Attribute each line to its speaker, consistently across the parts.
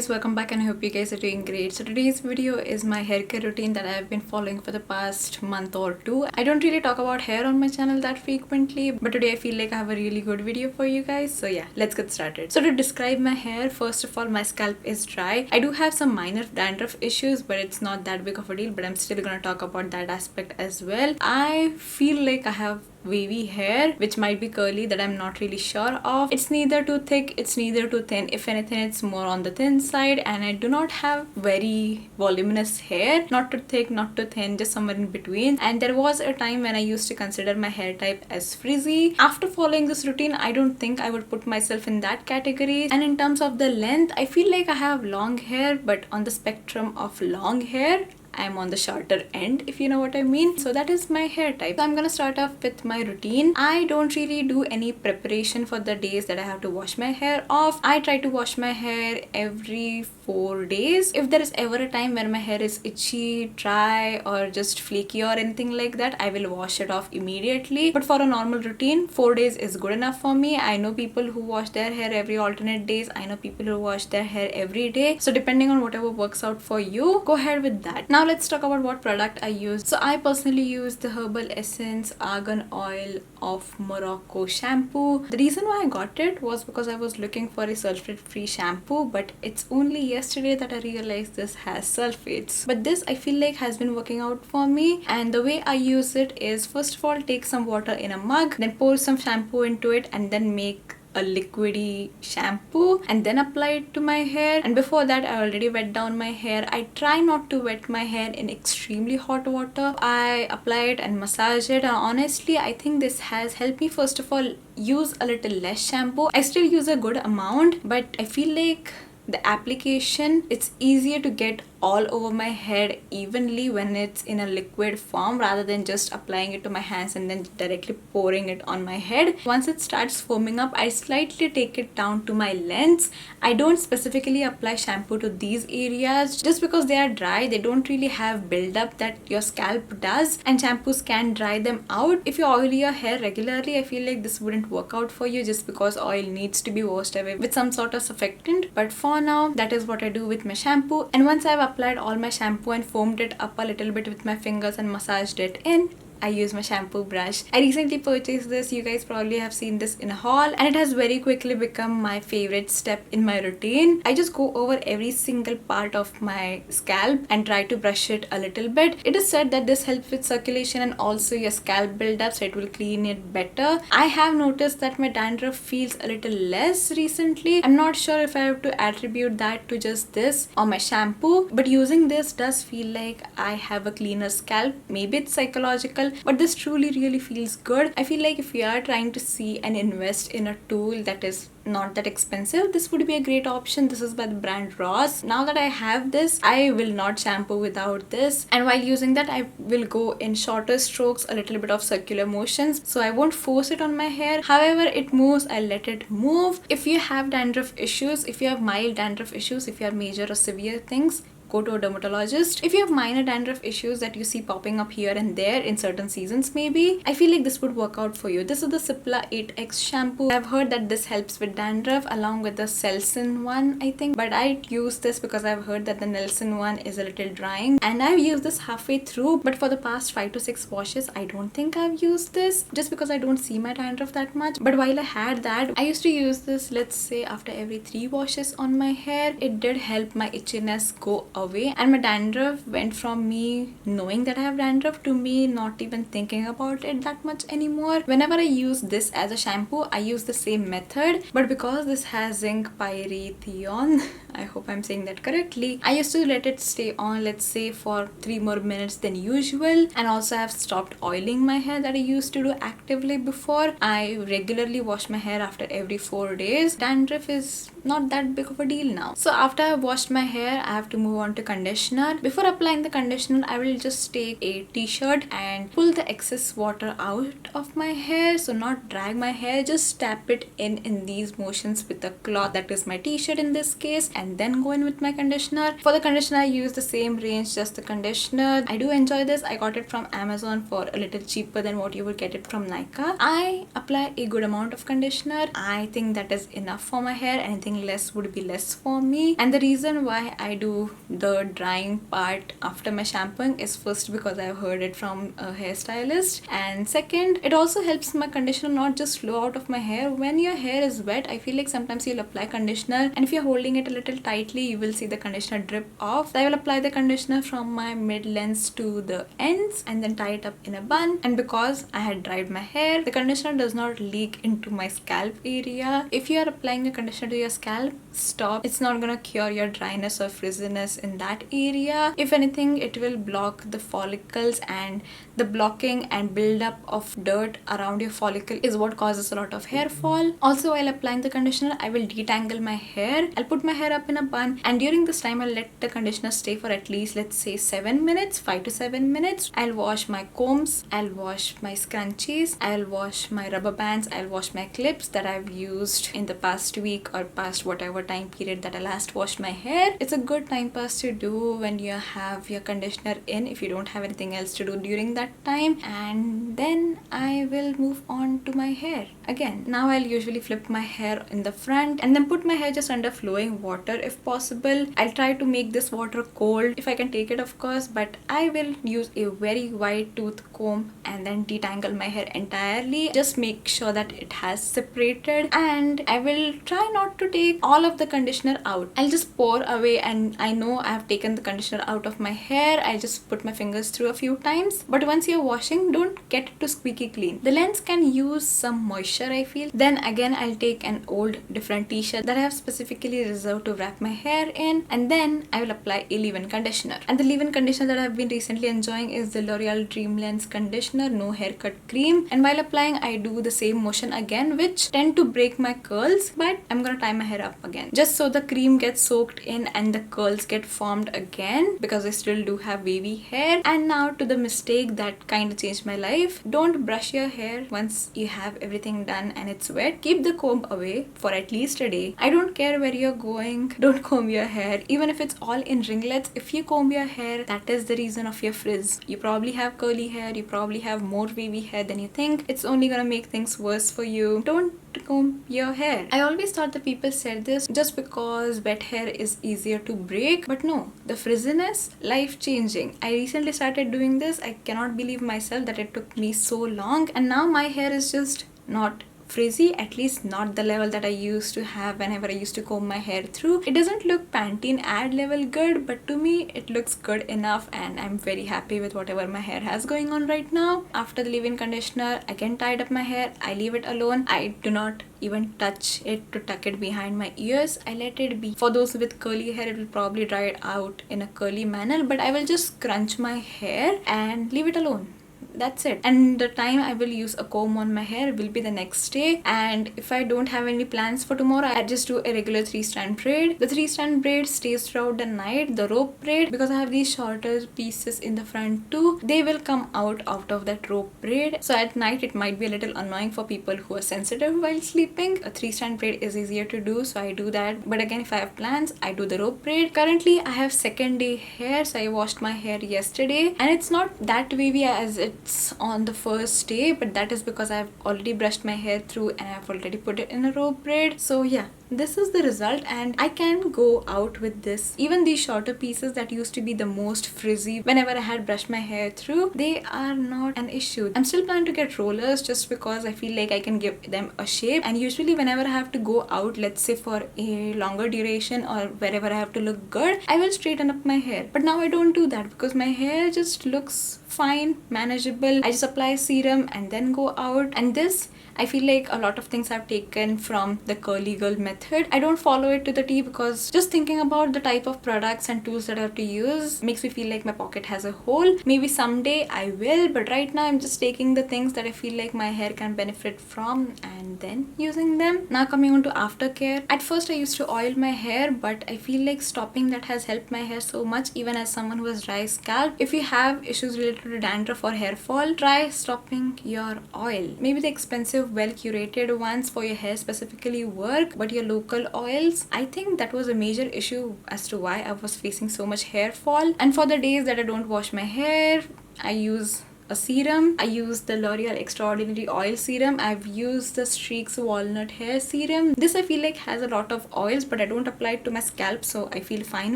Speaker 1: guys, welcome back and I hope you guys are doing great. So today's video is my hair care routine that I have been following for the past month or two. I don't really talk about hair on my channel that frequently, but today I feel like I have a really good video for you guys. So yeah, let's get started. So to describe my hair, first of all, my scalp is dry. I do have some minor dandruff issues, but it's not that big of a deal, but I'm still gonna talk about that aspect as well. I feel like I have wavy hair, which might be curly, that I'm not really sure of. It's neither too thick, it's neither too thin. If anything, it's more on the thin side, and I do not have very voluminous hair. Not too thick, not too thin, just somewhere in between. And there was a time when I used to consider my hair type as frizzy. After following this routine, I don't think I would put myself in that category. And in terms of the length, I feel like I have long hair, but on the spectrum of long hair, I'm on the shorter end, if you know what I mean. So that is my hair type. So I'm gonna start off with my routine. I don't really do any preparation for the days that I have to wash my hair off. I try to wash my hair every 4 days. If there is ever a time when my hair is itchy, dry, or just flaky or anything like that, I will wash it off immediately. But for a normal routine, 4 days is good enough for me. I know people who wash their hair every alternate days. I know people who wash their hair every day. So depending on whatever works out for you, go ahead with that. Now let's talk about what product I use. So I personally use the Herbal Essence Argan Oil of Morocco shampoo. The reason why I got it was because I was looking for a sulfate-free shampoo, but it's only yesterday that I realized this has sulfates. But this, I feel like, has been working out for me, and the way I use it is, first of all, take some water in a mug, then pour some shampoo into it, and then make a liquidy shampoo and then apply it to my hair. And before that, I already wet down my hair. I try not to wet my hair in extremely hot water. I apply it and massage it, and honestly, I think this has helped me, first of all, use a little less shampoo. I still use a good amount, but I feel like the application, it's easier to get all over my head evenly when it's in a liquid form, rather than just applying it to my hands and then directly pouring it on my head. Once it starts foaming up, I slightly take it down to my lengths. I don't specifically apply shampoo to these areas just because they are dry. They don't really have buildup that your scalp does, and shampoos can dry them out. If you oil your hair regularly, I feel like this wouldn't work out for you, just because oil needs to be washed away with some sort of surfactant. But for now, that is what I do with my shampoo. And once I've applied all my shampoo and foamed it up a little bit with my fingers and massaged it in, I use my shampoo brush. I recently purchased this. You guys probably have seen this in a haul, and it has very quickly become my favorite step in my routine. I just go over every single part of my scalp and try to brush it a little bit. It is said that this helps with circulation and also your scalp buildup, so it will clean it better. I have noticed that my dandruff feels a little less recently. I'm not sure if I have to attribute that to just this or my shampoo, but using this does feel like I have a cleaner scalp. Maybe it's psychological, but this truly really feels good. I feel like if you are trying to see and invest in a tool that is not that expensive, this would be a great option. This is by the brand Ross. Now that I have this, I will not shampoo without this, and while using that, I will go in shorter strokes, a little bit of circular motions, so I won't force it on my hair. However it moves, I'll let it move. If you have dandruff issues, if you have mild dandruff issues, if you have major or severe things, go to a dermatologist. If you have minor dandruff issues that you see popping up here and there in certain seasons, maybe, I feel like this would work out for you. This is the Cipla 8X shampoo. I've heard that this helps with dandruff along with the Selsun one, I think, but I use this because I've heard that the Nelson one is a little drying, and I've used this halfway through, but for the past 5 to 6 washes, I don't think I've used this, just because I don't see my dandruff that much. But while I had that, I used to use this, let's say, after every 3 washes on my hair. It did help my itchiness go away, and my dandruff went from me knowing that I have dandruff to me not even thinking about it that much anymore. Whenever I use this as a shampoo, I use the same method, but because this has zinc pyrithione, I hope I'm saying that correctly, I used to let it stay on, let's say, for 3 more minutes than usual. And also I've stopped oiling my hair that I used to do actively before. I regularly wash my hair after every 4 days. Dandruff is not that big of a deal now. So after I've washed my hair, I have to move on on to conditioner. Before applying the conditioner, I will just take a t-shirt and pull the excess water out of my hair. So not drag my hair, just tap it in these motions with the cloth, that is my t-shirt in this case, and then go in with my conditioner. For the conditioner, I use the same range, just the conditioner. I do enjoy this. I got it from Amazon for a little cheaper than what you would get it from Nykaa. I apply a good amount of conditioner. I think that is enough for my hair. Anything less would be less for me. And the reason why I do the drying part after my shampooing is first because I've heard it from a hairstylist, and second, it also helps my conditioner not just flow out of my hair. When your hair is wet, I feel like sometimes you'll apply conditioner, and if you're holding it a little tightly, you will see the conditioner drip off. So I will apply the conditioner from my mid lengths to the ends and then tie it up in a bun. And because I had dried my hair, the conditioner does not leak into my scalp area. If you are applying a conditioner to your scalp, stop. It's not gonna cure your dryness or frizziness in that area. If anything, it will block the follicles, and the blocking and build-up of dirt around your follicle is what causes a lot of hair fall. Also, while applying the conditioner, I will detangle my hair. I'll put my hair up in a bun, and during this time, I'll let the conditioner stay for at least, let's say, 7 minutes, 5 to 7 minutes. I'll wash my combs, I'll wash my scrunchies, I'll wash my rubber bands, I'll wash my clips that I've used in the past week or past whatever time period that I last washed my hair. It's a good time pass to do when you have your conditioner in, if you don't have anything else to do during that time. And then I will move on to my hair again. Now I'll usually flip my hair in the front and then put my hair just under flowing water if possible. I'll try to make this water cold if I can take it, of course, but I will use a very wide tooth comb and then detangle my hair entirely. Just make sure that it has separated, and I will try not to take all of the conditioner out. I'll just pour away, and I know I have taken the conditioner out of my hair. I just put my fingers through a few times, but once you're washing, don't get it to squeaky clean. The lens can use some moisture, I feel. Then again, I'll take an old different t-shirt that I have specifically reserved to wrap my hair in, and then I will apply a leave-in conditioner. And the leave-in conditioner that I've been recently enjoying is the L'Oreal Dream Lens conditioner, no haircut cream. And while applying, I do the same motion again, which tend to break my curls, but I'm gonna tie my hair up again just so the cream gets soaked in and the curls get formed again, because I still do have wavy hair. And now to the mistake that kind of changed my life. Don't brush your hair once you have everything done and it's wet. Keep the comb away for at least a day. I don't care where you're going, don't comb your hair. Even if it's all in ringlets, if you comb your hair, that is the reason of your frizz. You probably have curly hair, you probably have more wavy hair than you think. It's only gonna make things worse for you. Don't comb your hair. I always thought that people said this just because wet hair is easier to break, but no, the frizziness, life changing. I recently started doing this. I cannot believe myself that it took me so long, and now my hair is just not frizzy, at least not the level that I used to have whenever I used to comb my hair through. It doesn't look Pantene ad level good, but to me it looks good enough, and I'm very happy with whatever my hair has going on right now. After the leave-in conditioner, again tied up my hair. I leave it alone. I do not even touch it to tuck it behind my ears. I let it be. For those with curly hair, it will probably dry it out in a curly manner, but I will just scrunch my hair and leave it alone. That's it. And the time I will use a comb on my hair will be the next day. And if I don't have any plans for tomorrow, I just do a regular 3-strand braid. The 3-strand braid stays throughout the night. The rope braid, because I have these shorter pieces in the front too, they will come out of that rope braid. So at night it might be a little annoying for people who are sensitive while sleeping. A 3-strand braid is easier to do, so I do that. But again, if I have plans, I do the rope braid. Currently I have second day hair, so I washed my hair yesterday, and it's not that wavy as it's on the first day, but that is because I've already brushed my hair through and I've already put it in a rope braid. So yeah, this is the result, and I can go out with this. Even these shorter pieces that used to be the most frizzy whenever I had brushed my hair through, they are not an issue. I'm still planning to get rollers just because I feel like I can give them a shape, and usually whenever I have to go out, let's say for a longer duration or wherever I have to look good, I will straighten up my hair. But now I don't do that because my hair just looks fine, manageable. I just apply serum and then go out. And this, I feel like a lot of things I've taken from the curly girl method method. I don't follow it to the T because just thinking about the type of products and tools that I have to use makes me feel like my pocket has a hole. Maybe someday I will, but right now I'm just taking the things that I feel like my hair can benefit from and then using them. Now coming on to aftercare. At first I used to oil my hair, but I feel like stopping that has helped my hair so much, even as someone who has dry scalp. If you have issues related to dandruff or hair fall, try stopping your oil. Maybe the expensive, well curated ones for your hair specifically work, but your local oils, I think that was a major issue as to why I was facing so much hair fall. And for the days that I don't wash my hair, I use a serum. I use the L'Oreal Extraordinary Oil Serum. I've used the Streax Walnut Hair Serum. This I feel like has a lot of oils, but I don't apply it to my scalp, so I feel fine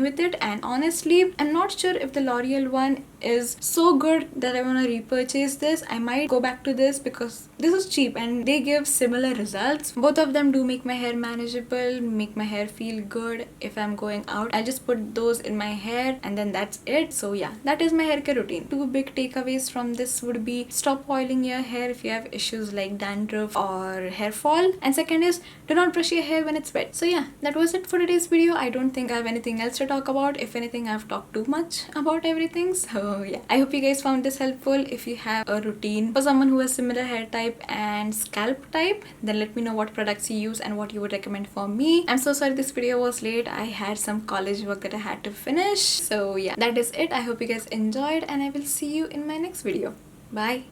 Speaker 1: with it. And honestly, I'm not sure if the L'Oreal one is so good that I want to repurchase this. I might go back to this because this is cheap and they give similar results. Both of them do make my hair manageable, make my hair feel good. If I'm going out, I just put those in my hair and then that's it. So yeah, that is my hair care routine. Two big takeaways from this would be stop oiling your hair if you have issues like dandruff or hair fall, and second is do not brush your hair when it's wet. So yeah, that was it for today's video. I don't think I have anything else to talk about. If anything, I've talked too much about everything. So yeah, I hope you guys found this helpful. If you have a routine for someone who has similar hair type and scalp type, then let me know what products you use and what you would recommend for me. I'm so sorry this video was late. I had some college work that I had to finish. So yeah, that is it. I hope you guys enjoyed and I will see you in my next video. Bye.